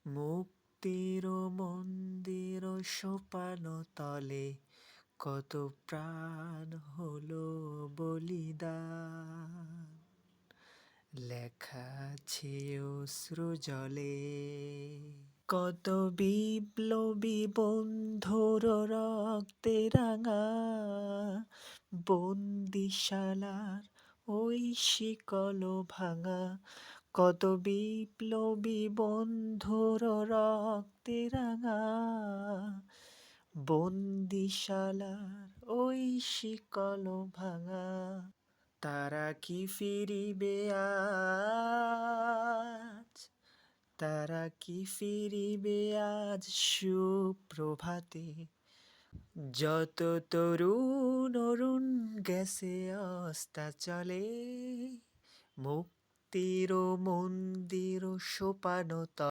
মুক্তির মন্দির সোপান তলে কত প্রাণ হলো বলিদান, লেখা আছে অশ্রু জলে। কত বিপ্লবী বন্ধুর রক্তে রাঙা বন্দিশালার ওই শিকল ভাঙা, কত বিপ্লবী বন্ধুর রক্তে রাঙা বন্দিশালার ওই শিকল ভাঙা। তারা কি ফিরিবে আজ, তারা কি ফিরিবে আজ সুপ্রভাতে, যত তরুণ অরুণ গেছে অস্তাচলে। মুক্তির মন্দির সোপান